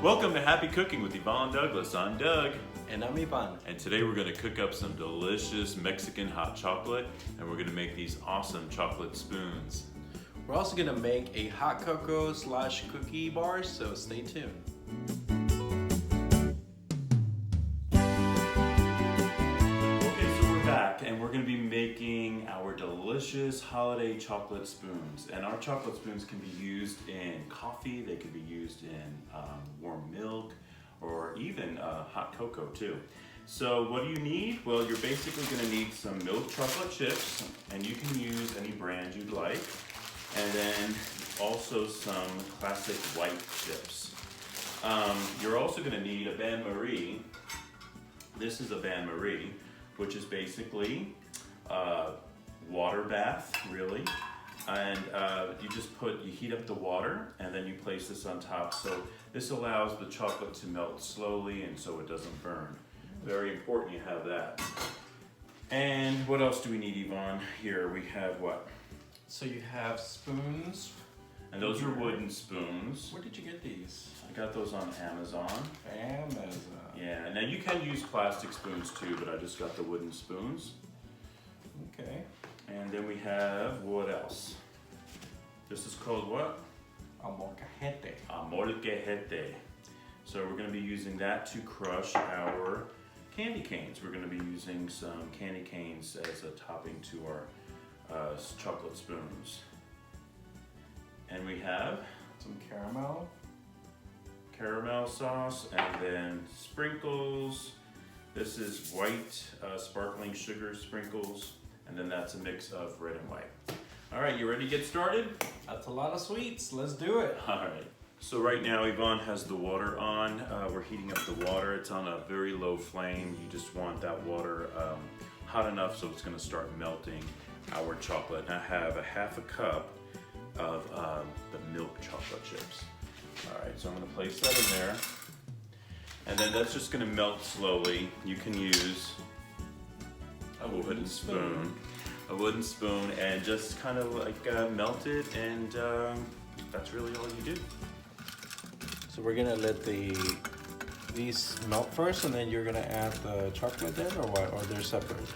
Welcome to Happy Cooking with Yvonne Douglas. I'm Doug. And I'm Yvonne. And today we're going to cook up some delicious Mexican hot chocolate, and we're going to make these awesome chocolate spoons. We're also going to make a hot cocoa / cookie bar, so stay tuned. Okay, so we're back, and we're going to be making our delicious holiday chocolate spoons. And our chocolate spoons can be used in coffee, they can be used in warm milk, or even hot cocoa too. So what do you need? Well, you're basically going to need some milk chocolate chips, and you can use any brand you'd like. And then also some classic white chips. You're also going to need a bain-marie. This is a bain-marie, which is basically water bath, really. And you heat up the water, and then you place this on top. So this allows the chocolate to melt slowly, and so it doesn't burn. Very important you have that. And what else do we need, Yvonne? Here we have what? So you have spoons. And those are wooden spoons. Where did you get these? I got those on Amazon. Amazon. Yeah, now you can use plastic spoons too, but I just got the wooden spoons. Okay. And then we have, what else? This is called what? A molcajete. A molcajete. So we're going to be using that to crush our candy canes. We're going to be using some candy canes as a topping to our chocolate spoons. And we have some caramel sauce, and then sprinkles. This is white sparkling sugar sprinkles, and then that's a mix of red and white. All right, you ready to get started? That's a lot of sweets. Let's do it. All right. So right now Yvonne has the water on. We're heating up the water. It's on a very low flame. You just want that water hot enough so it's going to start melting our chocolate. And I have a half a cup of the milk chocolate chips. All right, so I'm going to place that in there. And then that's just going to melt slowly. You can use a wooden spoon. A wooden spoon, and just kind of like melt it, and that's really all you do. So we're gonna let these melt first, and then you're gonna add the chocolate then, or what? Or they're separate?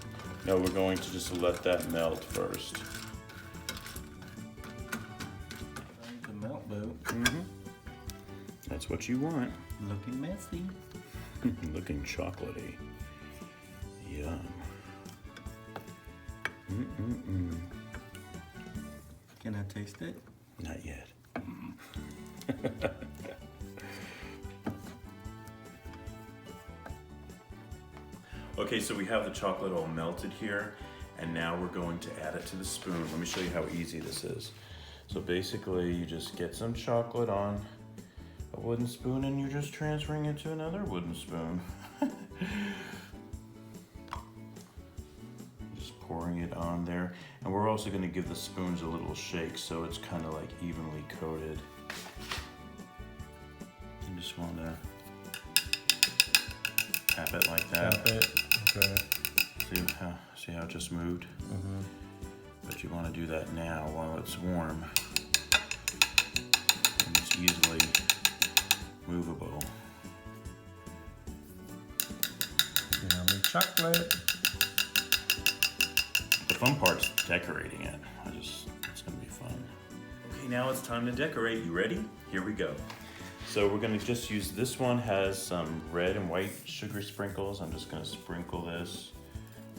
No, we're going to just let that melt first. The melt, boo. Mm-hmm. That's what you want. Looking messy. Looking chocolatey. Yum. Mm-mm-mm. Can I taste it? Not yet. Okay, so we have the chocolate all melted here, and now we're going to add it to the spoon. Let me show you how easy this is. So basically, you just get some chocolate on a wooden spoon, and you're just transferring it to another wooden spoon. Pouring it on there, and we're also going to give the spoons a little shake so it's kind of like evenly coated. You just want to tap it like that. Tap it. Okay. See how it just moved? Mm-hmm. But you want to do that now while it's warm and it's easily movable. Yummy chocolate. The fun part's decorating it. It's gonna be fun. Okay, now it's time to decorate. You ready? Here we go. So we're gonna just use, this one has some red and white sugar sprinkles. I'm just gonna sprinkle this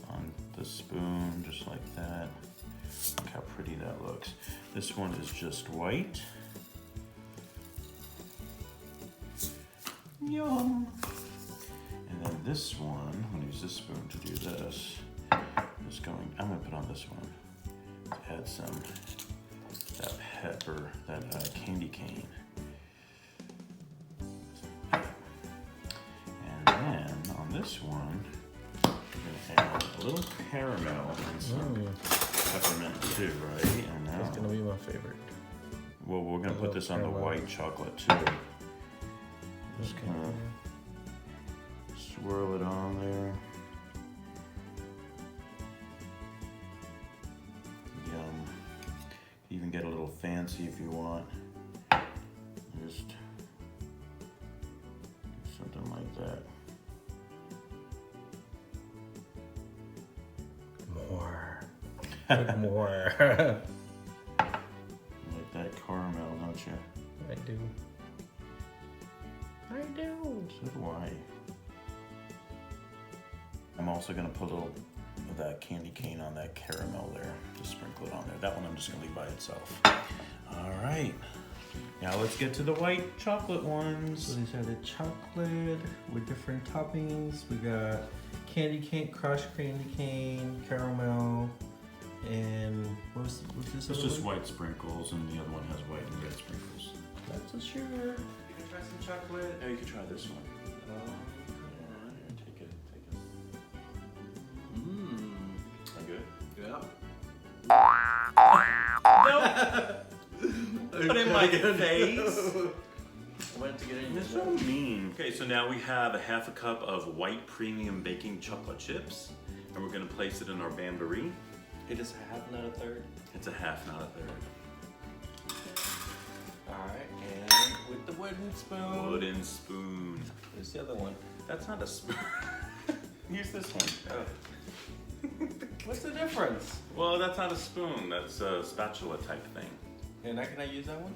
on the spoon, just like that. Look how pretty that looks. This one is just white. Yum. And then this one, I'm gonna use this spoon to do this. I'm gonna put on this one to add some that pepper, that candy cane. And then on this one, we're gonna add a little caramel and some peppermint too, right? And now, That's gonna be my favorite. Well, we're gonna put this on the white chocolate too. Just kind of swirl it on there. Even get a little fancy if you want. Just Put more. Like that caramel, don't you? I do. I do. So do I. I'm also gonna put a little of that candy cane on that caramel there. Just sprinkle it on there. That one I'm just gonna leave by itself. All right. Now let's get to the white chocolate ones. So these are the chocolate with different toppings. We got candy cane, crushed candy cane, caramel, and what's this? It's other just one? white sprinkles, and the other one has white and red sprinkles. That's a sugar. You can try some chocolate. Oh, you can try this one. Here, take it. Are good? Yeah. No! Put in my face. I wanted to get in. You're so mean. Okay, so now we have a half a cup of white premium baking chocolate chips, and we're gonna place it in our bain-marie. It is a half, not a third. It's a half, not a third. Alright, and with the wooden spoon. Wooden spoon. Where's the other one? That's not a spoon. Use this one. Oh. What's the difference? Well, that's not a spoon. That's a spatula type thing. And can I use that one?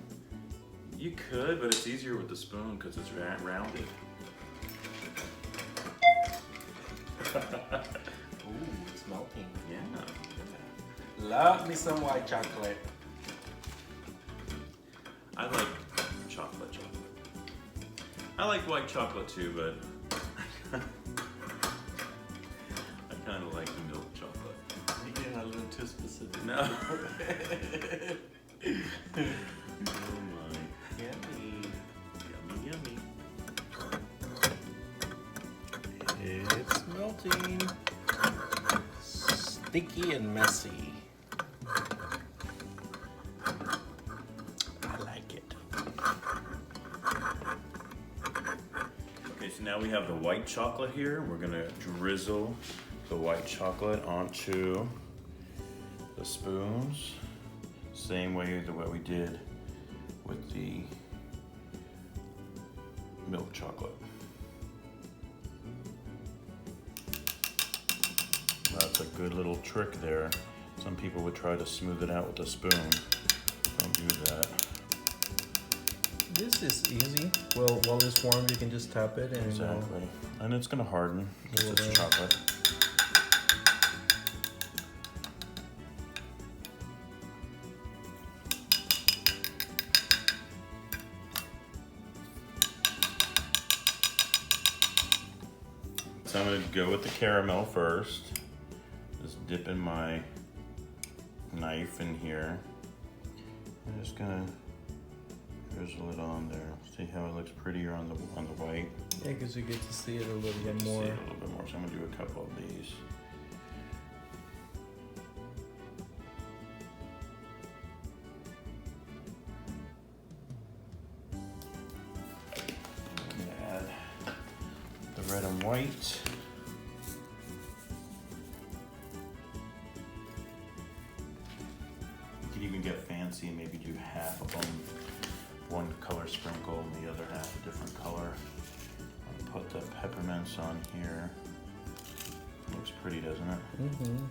You could, but it's easier with the spoon because it's rounded. Ooh, it's melting. Yeah. Love me some white chocolate. I like chocolate. I like white chocolate too, but I kind of like the milk chocolate. You're getting a little too specific. No. Oh my. Yummy. Yummy, yummy. It's melting. Sticky and messy. I like it. Okay, so now we have the white chocolate here. We're gonna drizzle the white chocolate onto the spoons. Same way the way we did with the milk chocolate. That's a good little trick there. Some people would try to smooth it out with a spoon. Don't do that. This is easy. Well, while it's warm, you can just tap it and Exactly. And it's gonna harden because it's Yeah. chocolate. So I'm gonna go with the caramel first. Just dip in my knife in here. I'm just gonna drizzle it on there. See how it looks prettier on the white. yeah, because you get to see it a little bit See more. it a little bit more. So I'm gonna do a couple of these. I'm gonna add the red and white. You could even get fancy and maybe do half of them. One color sprinkle and the other half a different color. I'll put the peppermints on here. Looks pretty, doesn't it? Mm-hmm.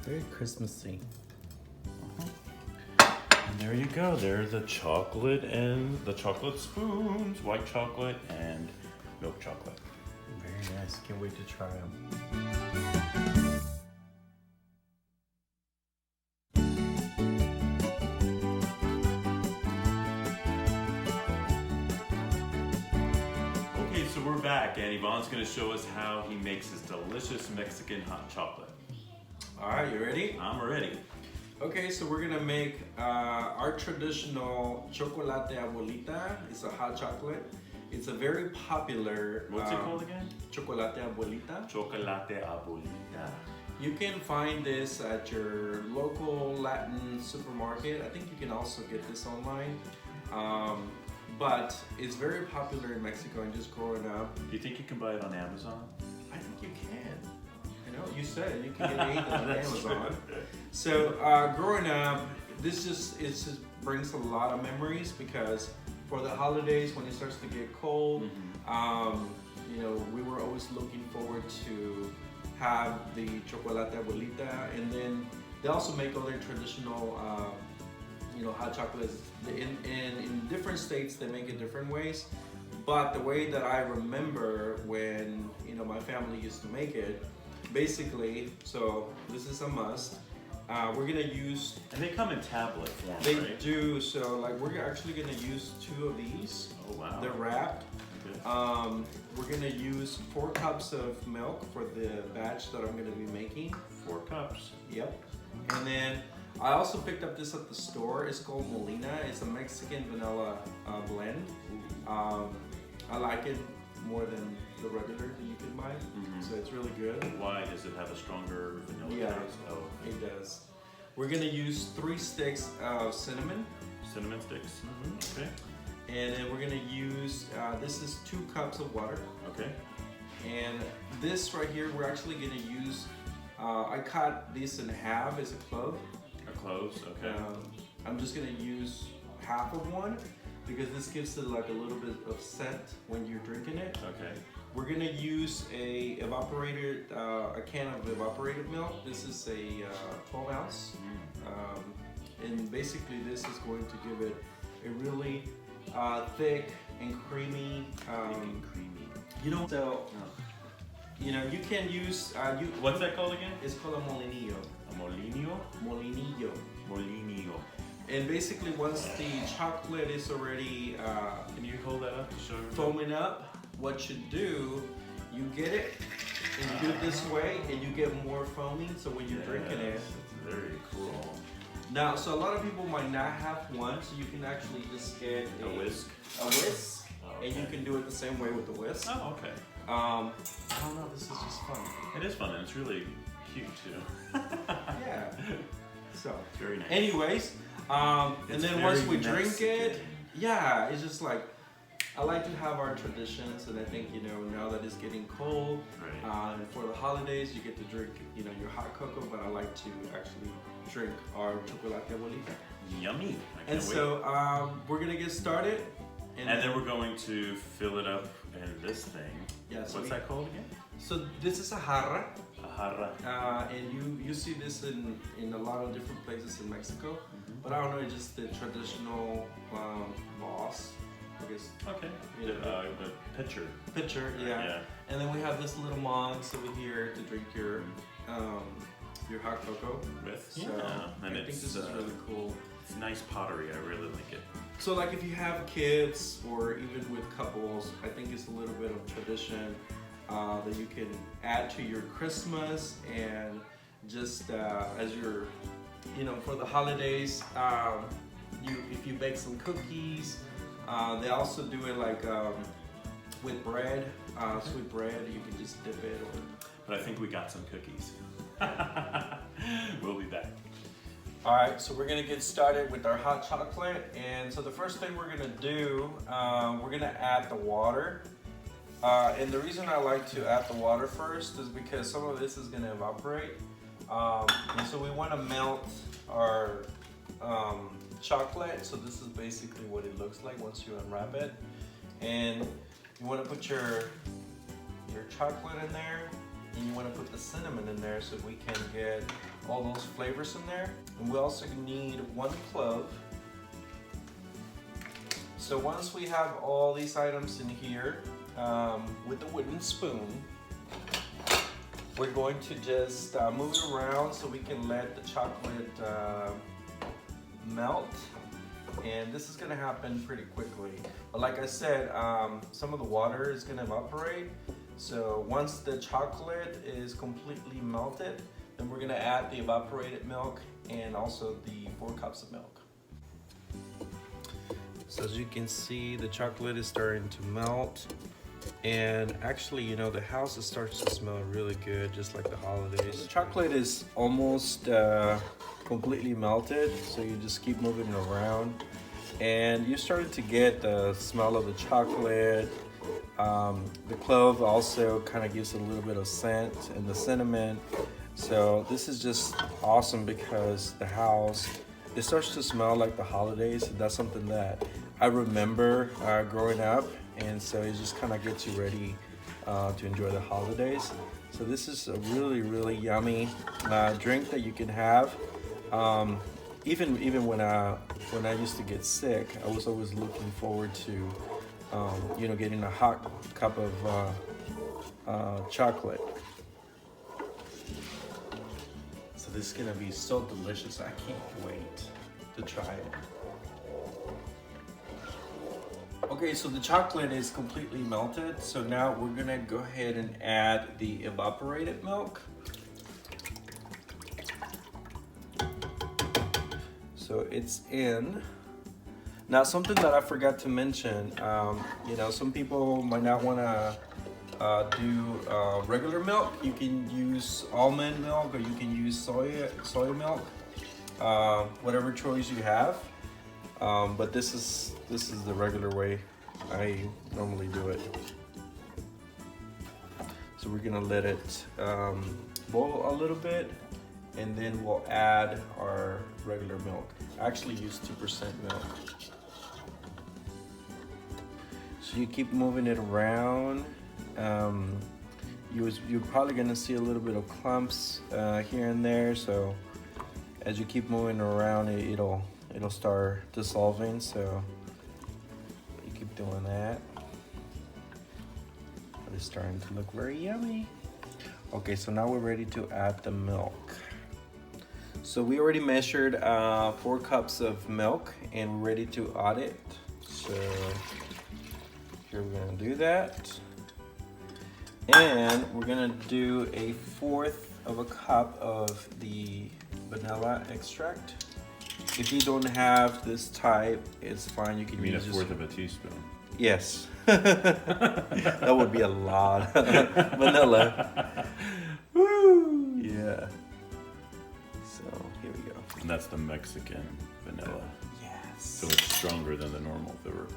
Very Christmassy. And there you go. There's the chocolate and the chocolate spoons, white chocolate and milk chocolate. Very nice. Can't wait to try them. Okay, so we're back, and Yvonne's gonna show us how he makes his delicious Mexican hot chocolate. All right, you ready? I'm ready. Okay, so we're gonna make our traditional chocolate abuelita. It's a hot chocolate. It's a very popular. What's it called again? Chocolate abuelita. Chocolate abuelita. You can find this at your local Latin supermarket. I think you can also get this online. But it's very popular in Mexico and just growing up. Do you think you can buy it on Amazon? I think you can. You know, you said you can get anything on That's Amazon. true. So growing up, this just brings a lot of memories because for the holidays when it starts to get cold, you know, we were always looking forward to have the chocolate abuelita, and then they also make other traditional, hot chocolates. In different states, they make it different ways. But the way that I remember when my family used to make it, basically, so this is a must. We're gonna use. And they come in tablet form, They right? do. So like we're actually gonna use 2 of these. Oh wow. They're wrapped. Okay. We're gonna use 4 cups of milk for the batch that I'm gonna be making. 4 cups. Yep. And then I also picked up this at the store. It's called Molina. It's a Mexican vanilla blend. I like it more than the regular that you can buy. So it's really good. Why does it have a stronger vanilla Yeah. taste? Oh, It does. We're gonna use 3 sticks of cinnamon. cinnamon sticks. Okay. And then we're gonna use, this is 2 cups of water. Okay. And this right here, we're actually gonna use, I cut this in half as a clove. A cloves. Okay. I'm just gonna use half of one because this gives it like a little bit of scent when you're drinking it. Okay. We're gonna use a can of evaporated milk. This is a 12 ounce. And basically this is going to give it a really thick and creamy. Creamy. So, you can use, What's that called again? it's called a molinillo. A molinillo? Molinillo. Molinillo. And basically once the chocolate is already Can you hold that up to show everybody? foaming up, what you do, you get it and you do it this way and you get more foaming, so when you're drinking it. It's very cool. Now, so a lot of people might not have one, so you can actually just get A whisk. A whisk, Okay. and you can do it the same way with the whisk. Oh, okay. I don't know, this is just fun. It is fun and it's really cute too. Yeah. So, It's very nice. anyways, and It's then once very we drink it, Mexican. yeah, it's just like, I like to have our traditions, and I think, now that it's getting cold, Right. and for the holidays, you get to drink, your hot cocoa, but I like to actually drink our chocolate abuelita. Yummy. I can't And wait. so, we're gonna get started. And then we're going to fill it up in this thing. Yeah, so What's that called again? So this is a jarra, A jarra. and you see this in a lot of different places in Mexico, but I don't know, it's just the traditional boss, I guess. Okay. Yeah. The pitcher. Pitcher, yeah. And then we have this little mugs over here to drink your hot cocoa With. So And I think it's, this is really cool. It's nice pottery. I really like it. So like if you have kids or even with couples, I think it's a little bit of tradition that you can add to your Christmas, and just as you're, for the holidays, if you bake some cookies, they also do it like with bread, sweet bread, you can just dip it or. But I think we got some cookies. We'll be back. All right, so we're gonna get started with our hot chocolate. And so the first thing we're gonna do, we're gonna add the water. And the reason I like to add the water first is because some of this is gonna evaporate. And so we wanna melt our chocolate. So this is basically what it looks like once you unwrap it. And you wanna put your chocolate in there, and you want to put the cinnamon in there so we can get all those flavors in there. And we also need 1 clove. So once we have all these items in here, with the wooden spoon, we're going to just move it around so we can let the chocolate melt. And this is gonna happen pretty quickly. But like I said, some of the water is gonna evaporate. So once the chocolate is completely melted, then we're gonna add the evaporated milk and also the 4 cups of milk. So as you can see, the chocolate is starting to melt. And actually, the house starts to smell really good, just like the holidays. The chocolate is almost completely melted, so you just keep moving it around. And you're starting to get the smell of the chocolate. The clove also kind of gives a little bit of scent, and the cinnamon. So this is just awesome because the house, it starts to smell like the holidays. That's something that I remember growing up, and so it just kind of gets you ready to enjoy the holidays. So this is a really yummy drink that you can have. Even when I used to get sick, I was always looking forward to getting a hot cup of chocolate. So this is gonna be so delicious. I can't wait to try it. Okay, so the chocolate is completely melted. So now we're gonna go ahead and add the evaporated milk. So it's in. Now something that I forgot to mention, some people might not wanna do regular milk. You can use almond milk or you can use soy milk, whatever choice you have. But this is the regular way I normally do it. So we're gonna let it boil a little bit, and then we'll add our regular milk. I actually use 2% milk. So you keep moving it around. You're probably gonna see a little bit of clumps here and there. So as you keep moving around, it'll start dissolving. So you keep doing that. It's starting to look very yummy. Okay, so now we're ready to add the milk. So we already measured 4 cups of milk, and we're ready to add it. So here we're gonna do that. And we're gonna do 1/4 of a cup of the vanilla extract. If you don't have this type, it's fine. You can use 1/4 of a teaspoon. Yes. That would be a lot. Vanilla. Woo! Yeah. So here we go. And that's the Mexican vanilla. Yes. So it's stronger than the normal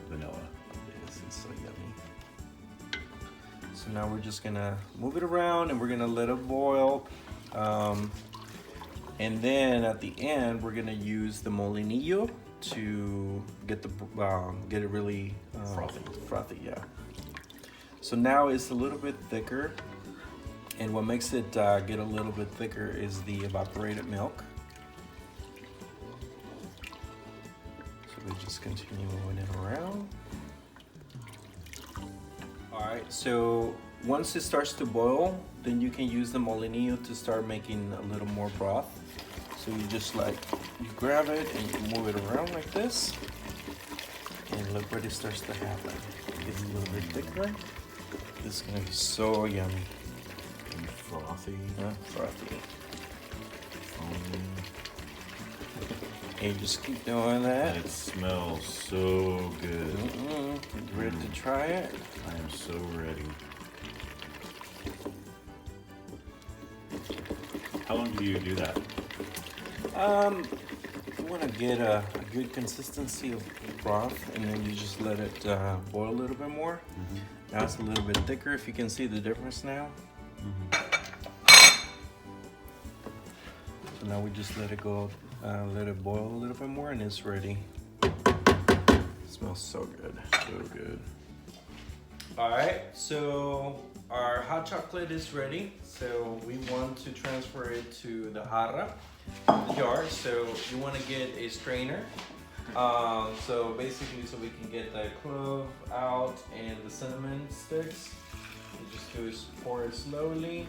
vanilla. Yes, it's so yummy. So now we're just gonna move it around and we're gonna let it boil. And then at the end, we're gonna use the molinillo to get it really frothy, yeah. So now it's a little bit thicker, and what makes it get a little bit thicker is the evaporated milk. So we just continue moving it around. All right, so once it starts to boil, then you can use the molinillo to start making a little more broth. So you just you grab it and you move it around like this, and look what it starts to happen. It gets a little bit thicker. This is gonna be so yummy. And frothy. Frothy. And you just keep doing that. And it smells so good. You ready to try it? I am so ready. How long do you do that? You want to get a good consistency of broth, and then you just let it boil a little bit more. Now it's a little bit thicker, if you can see the difference now. So now we just let it go, let it boil a little bit more, and it's ready. It smells so good. So good. All right, so our hot chocolate is ready. So we want to transfer it to the jarra, the jar. So you want to get a strainer. So basically, so we can get the clove out and the cinnamon sticks. You just do is pour it slowly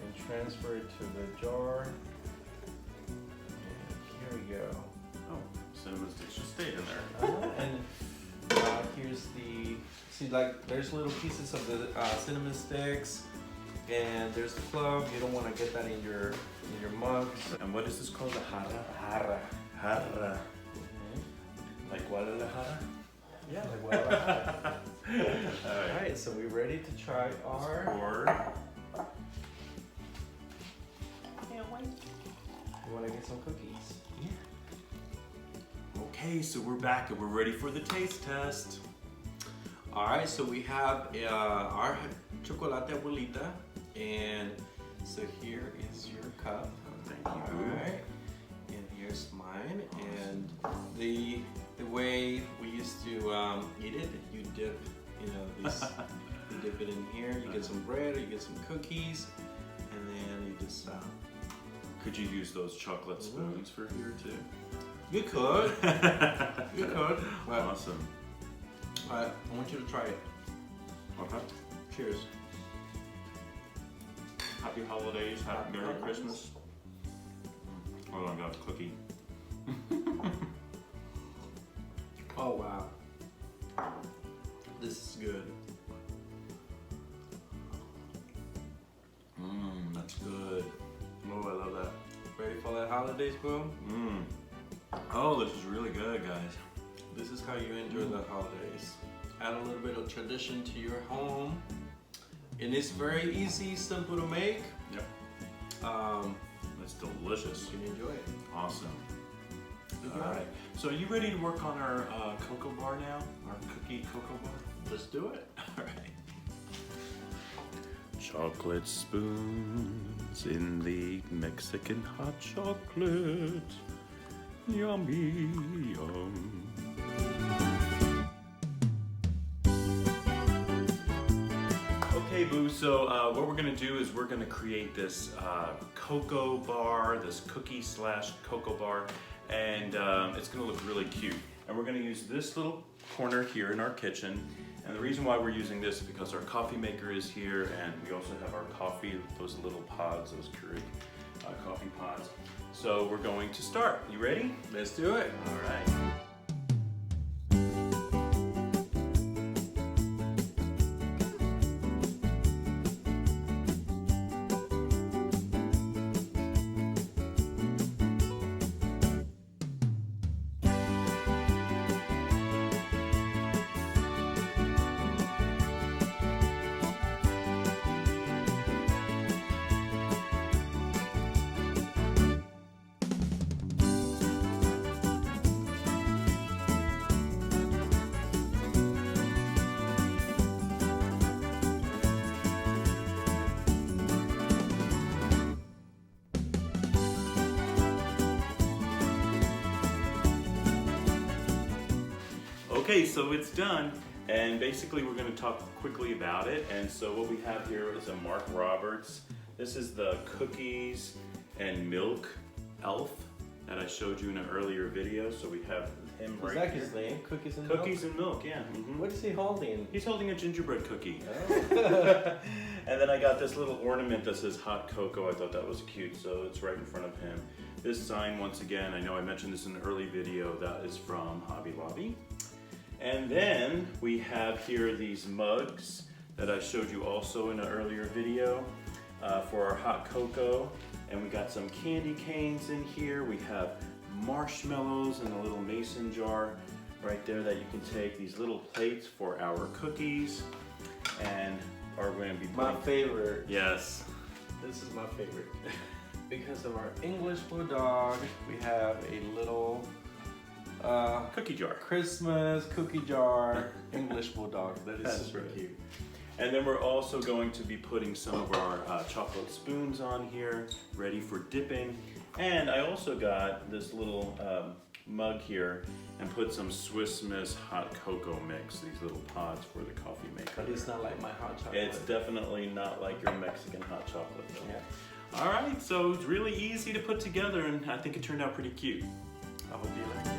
and transfer it to the jar. And here we go. Oh, cinnamon sticks just stayed in there. And here's there's little pieces of the cinnamon sticks, and there's the clove. You don't want to get that in your mug. And what is this called? The jarra? Jarra. Jarra. Like Guadalajara? Yeah, like Guadalajara. All Alright, so we're ready to try our... You want to get some cookies? Yeah. Okay, so we're back and we're ready for the taste test. Alright, so we have our chocolate abuelita, and so here is your cup. Thank you. Alright, and here's mine, and the way we used to eat it, you dip, these dip it in here. You get some bread, or you get some cookies, and then you just. Could you use those chocolate spoons for here too? You could. You could. But Awesome. I want you to try it. Okay. Cheers. Happy holidays. Happy Merry Christmas. Oh, I got a cookie. Oh wow. This is good. That's good. Oh, I love that. Ready for that holiday spoon? Oh, this is really good, guys. This is how you enjoy the holidays. Add a little bit of tradition to your home. And it's very easy, simple to make. Yep. It's delicious. You can enjoy it. Awesome. All right. So are you ready to work on our cocoa bar now? Our cookie cocoa bar? Let's do it. All right. Chocolate spoons in the Mexican hot chocolate. Yummy, yum. Okay, Boo, so what we're gonna do is we're gonna create this cocoa bar, this cookie slash cocoa bar, and it's gonna look really cute. And we're gonna use this little corner here in our kitchen. And the reason why we're using this is because our coffee maker is here, and we also have our coffee, those little pods, those Keurig coffee pods. So we're going to start. You ready? Let's do it. All right. Okay, so it's done, and basically we're going to talk quickly about it. And so what we have here is a Mark Roberts. This is the cookies and milk elf that I showed you in an earlier video. So we have him right here. Is that his name? Cookies and milk? Cookies and milk, yeah. What is he holding? He's holding a gingerbread cookie. Oh. And then I got this little ornament that says hot cocoa. I thought that was cute, so it's right in front of him. This sign, once again, I know I mentioned this in an early video, that is from Hobby Lobby. And then we have here these mugs that I showed you also in an earlier video for our hot cocoa. And we got some candy canes in here. We have marshmallows in a little mason jar right there that you can take. These little plates for our cookies. And are going to be My favorite. Yes. This is my favorite. Because of our English Bulldog, we have a little cookie jar. Christmas cookie jar English Bulldog. That is super cute. And then we're also going to be putting some of our chocolate spoons on here, ready for dipping. And I also got this little mug here and put some Swiss Miss hot cocoa mix, these little pods for the coffee maker. But it's not like my hot chocolate. It's definitely not like your Mexican hot chocolate though. Yeah. All right, so it's really easy to put together, and I think it turned out pretty cute. I hope you like it.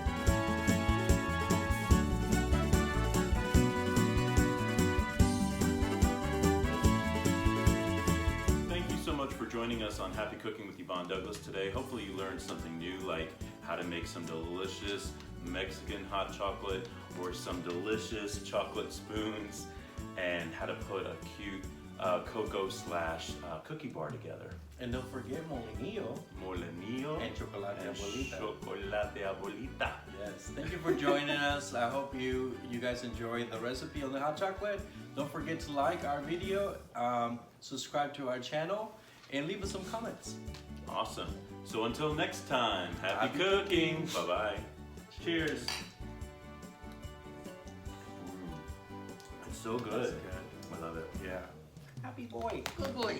Joining us on Happy Cooking with Yvonne Douglas today. Hopefully you learned something new, like how to make some delicious Mexican hot chocolate or some delicious chocolate spoons, and how to put a cute cocoa slash cookie bar together. And don't forget molinillo. Molinillo And chocolate abuelita. Chocolate abuelita. Yes, thank you for joining us. I hope you guys enjoyed the recipe on the hot chocolate. Don't forget to like our video, subscribe to our channel, and leave us some comments. Awesome. So until next time, happy cooking. Bye-bye. Cheers. It's so good. That's good. I love it. Yeah. Happy boy. Good boy.